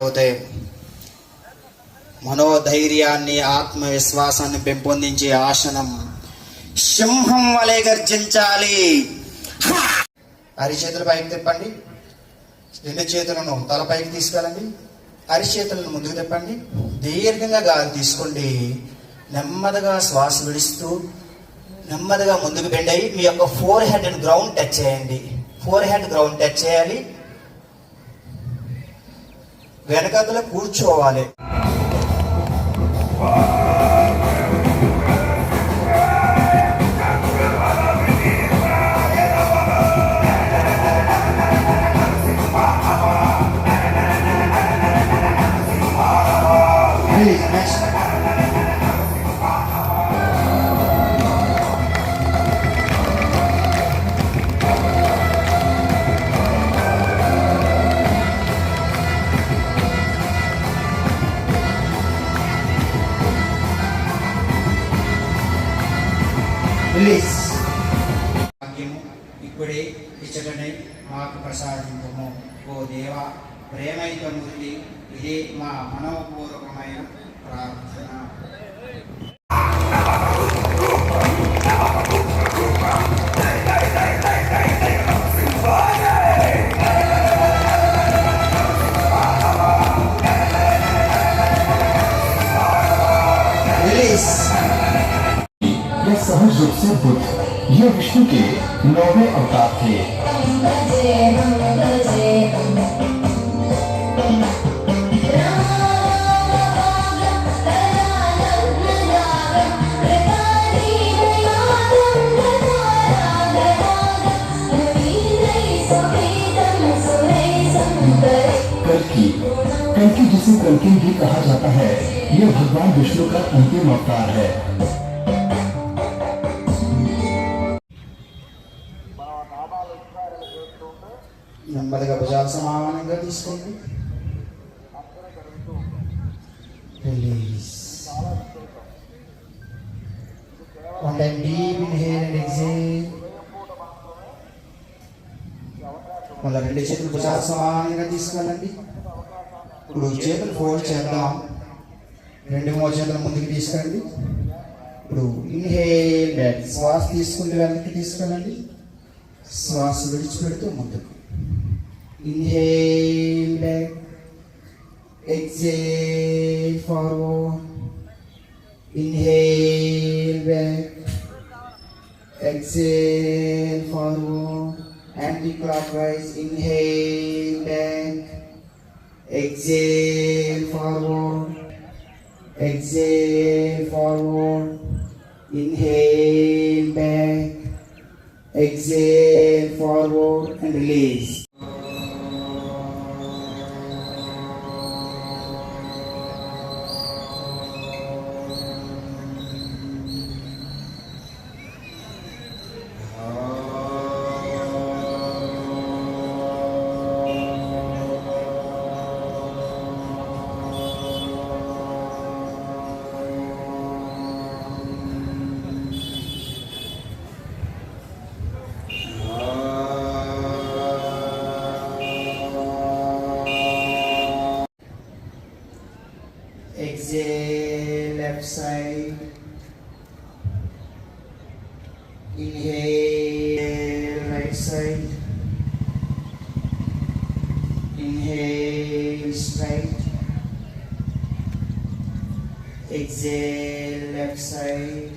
ఉదయం మనోధైర్యాన్ని ఆత్మవిశ్వాసాన్ని పెంపొందించే ఆసనం. సింహం వలె గర్జించాలి. అరిచేతులు పైకి తిప్పండి. రెండు చేతులను తలపైకి తీసుకెళ్ళండి. అరిచేతులను ముందుకు తిప్పండి. దీర్ఘంగా గాలి తీసుకోండి. నెమ్మదిగా శ్వాస విడుస్తూ నెమ్మదిగా ముందుకు బెండ్ అయ్యి మీ యొక్క ఫోర్ హెడ్ గ్రౌండ్ టచ్ చేయండి. ఫోర్ హెడ్ గ్రౌండ్ టచ్ చేయాలి. వెనకతల కూర్చోవాలి. భాగ్యము ఇప్పుడే ఇచ్చటనే మాకు ప్రసాదించము. ఓ దేవా, ప్రేమైకమూర్తి, ఇదే మా మనోపూర్వకమైన ప్రార్థన. सहज रूप से बुद्ध ये विष्णु के 9वें अवतार थे। कल्कि जिसे कल्कि भी कहा जाता है, यह भगवान विष्णु का अंतिम अवतार है। నెమ్మదిగా భుజాలు సమానంగా తీసుకోండి. Release. One time deep inhale and exhale. మళ్ళీ రెండు చేతులు భుజాలు సమానంగా తీసుకెళ్ళండి. ఇప్పుడు చేతులు ఫోల్డ్ చేద్దాం. రెండు మూడు చేతులు ముందుకు తీసుకెళ్ళండి. ఇప్పుడు ఇన్హేల్ బ్యాక్. శ్వాస తీసుకుంటూ వెనక్కి తీసుకెళ్ళండి. శ్వాస విడిచిపెడుతూ ముందుకు. Inhale back, exhale forward, inhale back, exhale forward, anti-clockwise, inhale back, exhale forward, exhale forward, inhale back, exhale forward and release. Exhale, left side. Inhale, right side. Inhale, straight. Exhale, left side.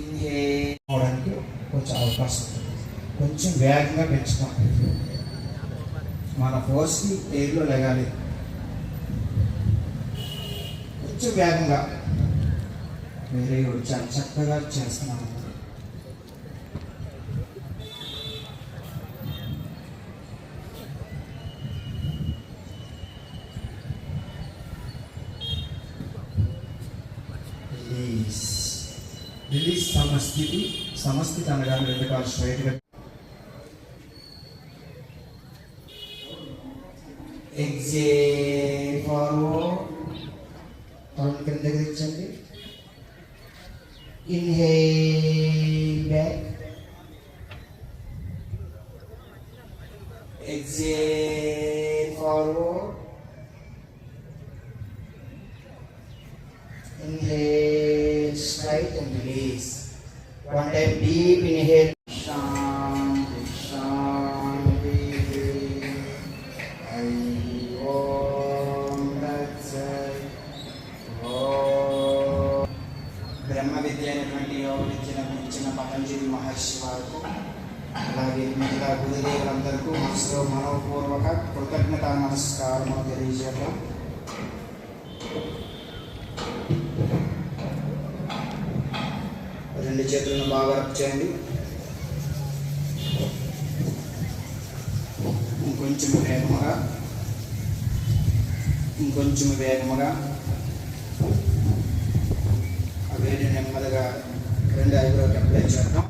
Inhale. అవడానికి కొంచెం అవకాశం ఉంటుంది. కొంచెం వేగంగా పెంచుకోండి. మన ఫోర్స్ని ఎయిర్లో లెగాలి. కొంచెం వేగంగా. Very good. చాలా చక్కగా చేస్తున్నాను. రిలీజ్. రిలీజ్ సమస్థితి. సమస్థితి అనగానే రెండు కాళ్ళు స్ట్రైట్గా. Exhale forward. తలను కిందకి తెచ్చండి. Inhale back. exhale, forward. మనసులో మనోపూర్వక కృతజ్ఞత నమస్కారము తెలియజేద్దాం. రెండు చేతులను బాగా రబ్ చేయండి. ఇంకొంచెం వేగముగా వేడి నెమ్మదిగా రెండు ఐబ్రోకి అప్లై చేద్దాం.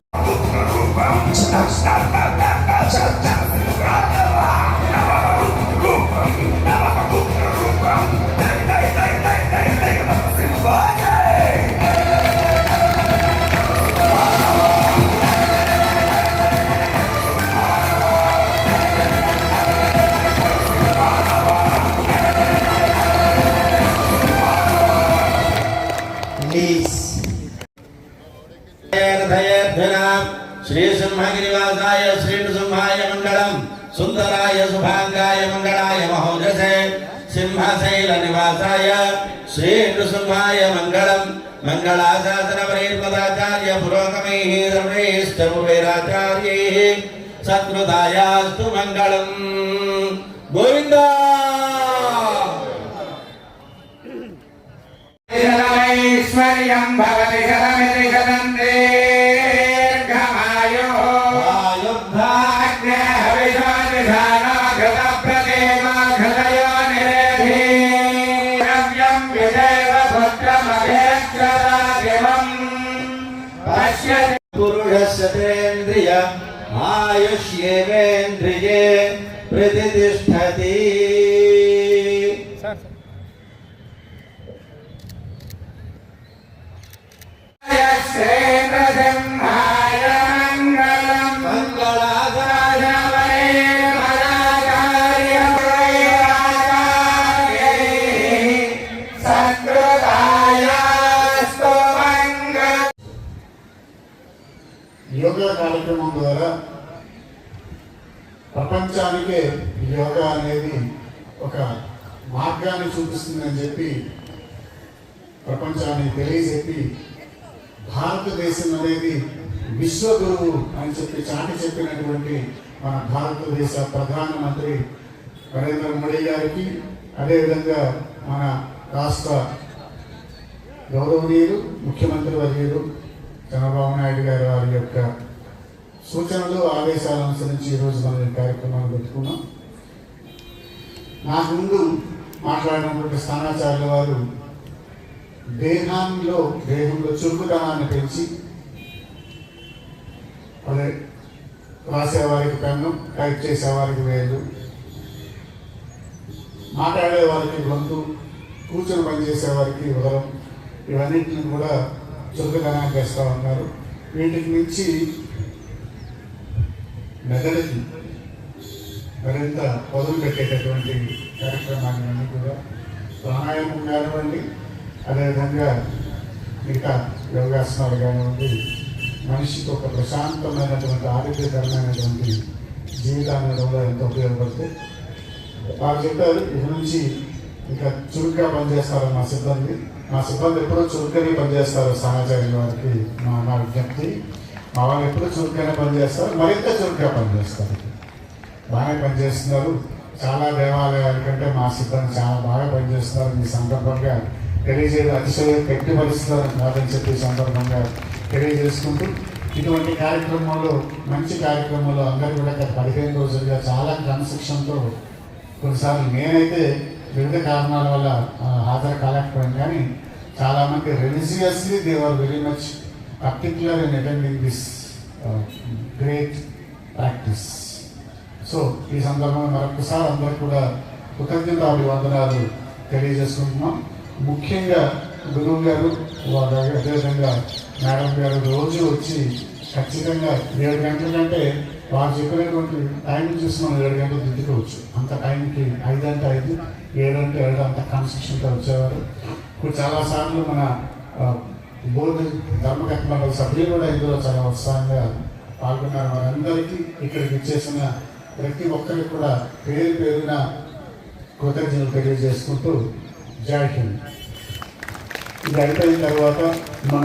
श्री सिंहगिरिवासाय श्री नृसिंहाय मंगलम सुंदराय शुभांगाय मंगलाय महोदसे सिंहशैल निवासाय श्री नृसिंहाय मंगलम मंगलाशासन पदाचार्य पुरोगमैः रमणैश्चर्वैराचार्यैः सत्कृतायास्तु मंगलम. गोविंदा ऐश्वर्यं भवति शतमिति शतन्ते पुरुषस्येन्द्रिय आयुष्येवेन्द्रिये प्रतिष्ठति. యోగా కార్యక్రమం ద్వారా ప్రపంచానికే యోగా అనేది ఒక మార్గాన్ని చూపిస్తుందని చెప్పి ప్రపంచానికి తెలియజెప్పి భారతదేశం అనేది విశ్వగురువు అని చెప్పి చాటి చెప్పినటువంటి మన భారతదేశ ప్రధానమంత్రి నరేంద్ర మోడీ గారికి, అదేవిధంగా మన రాష్ట్ర గౌరవనీయులు ముఖ్యమంత్రి వర్యులు చంద్రబాబు నాయుడు గారు వారి యొక్క సూచనలు ఆదేశాల అనుసరించి ఈరోజు మనం ఈ కార్యక్రమాన్ని పెట్టుకున్నాం. నాకు ముందు మాట్లాడినటువంటి స్థానాచార్యుల వారు దేహంలో చురుకుదనాన్ని పెంచి, అదే రాసేవారికి పెన్ను, టైప్ చేసేవారికి వేలు, మాట్లాడే వారికి గొంతు, కూర్చొని పనిచేసేవారికి ఉదరం, ఇవన్నింటిని కూడా చురుకుదనాన్ని చేస్తూ ఉన్నారు. వీటికి మించి మెదడుకి మరింత పొదులు పెట్టేటటువంటి కార్యక్రమాన్ని అన్నీ కూడా ప్రాణాయామం కానివ్వండి, అదేవిధంగా మిగతా యోగాసనాలు కానివ్వండి, మనిషికి ఒక ప్రశాంతమైనటువంటి ఆరోగ్యకరమైనటువంటి జీవితాన్ని ఇవ్వడంలో ఎంతో ఉపయోగపడుతుంది. వారు చెప్పారు ఇక నుంచి ఇంకా చురుగ్గా పనిచేస్తారు మా సిబ్బంది ఎప్పుడూ చురుగ్గానే పనిచేస్తారు. సమాచార్యుల వారికి నా విజ్ఞప్తి, మా వాళ్ళు ఎప్పుడూ చురుగ్గానే పనిచేస్తారు, మరింత చురుగ్గా పనిచేస్తారు. బాగానే పనిచేస్తున్నారు. చాలా దేవాలయాల కంటే మా సిబ్బంది చాలా బాగా పనిచేస్తున్నారు. ఈ సందర్భంగా తెలియజేయడం అతిశయ పెట్టి పరిస్థితులను కాదని చెప్పి సందర్భంగా తెలియజేసుకుంటూ, ఇటువంటి కార్యక్రమంలో మంచి కార్యక్రమంలో అందరూ కూడా గత 15 రోజులుగా చాలా క్రమశిక్షణతో, కొన్నిసార్లు నేనైతే వివిధ కారణాల వల్ల హాజరు కాలేకపోయాను, కానీ చాలామంది religiously they are very much particular in attending this great practice. So ఈ సందర్భంగా మరొకసారి అందరూ కూడా కృతజ్ఞతాభివందనాలు తెలియజేసుకుంటున్నాం. ముఖ్యంగా గురువు గారు, అదేవిధంగా మేడం గారు రోజు వచ్చి ఖచ్చితంగా 7 గంటల కంటే వారు చెప్పినటువంటి టైం చూసి మనం 7 గంటలు దిద్దుకోవచ్చు. అంత టైంకి 5 అంటే 5, 7 అంటే 7 అంత కన్స్ట్రక్షన్తో వచ్చేవారు. ఇప్పుడు చాలాసార్లు మన బోర్డు ధర్మకర్త మండలి సభ్యులు కూడా ఇందులో చాలా ఉత్సాహంగా పాల్గొన్నారు. వారందరికీ ఇక్కడికి వచ్చేసిన ప్రతి ఒక్కరికి కూడా పేరు పేరున కృతజ్ఞతలు తెలియజేసుకుంటూ జై హింద్. ఇది అయిపోయిన తర్వాత మన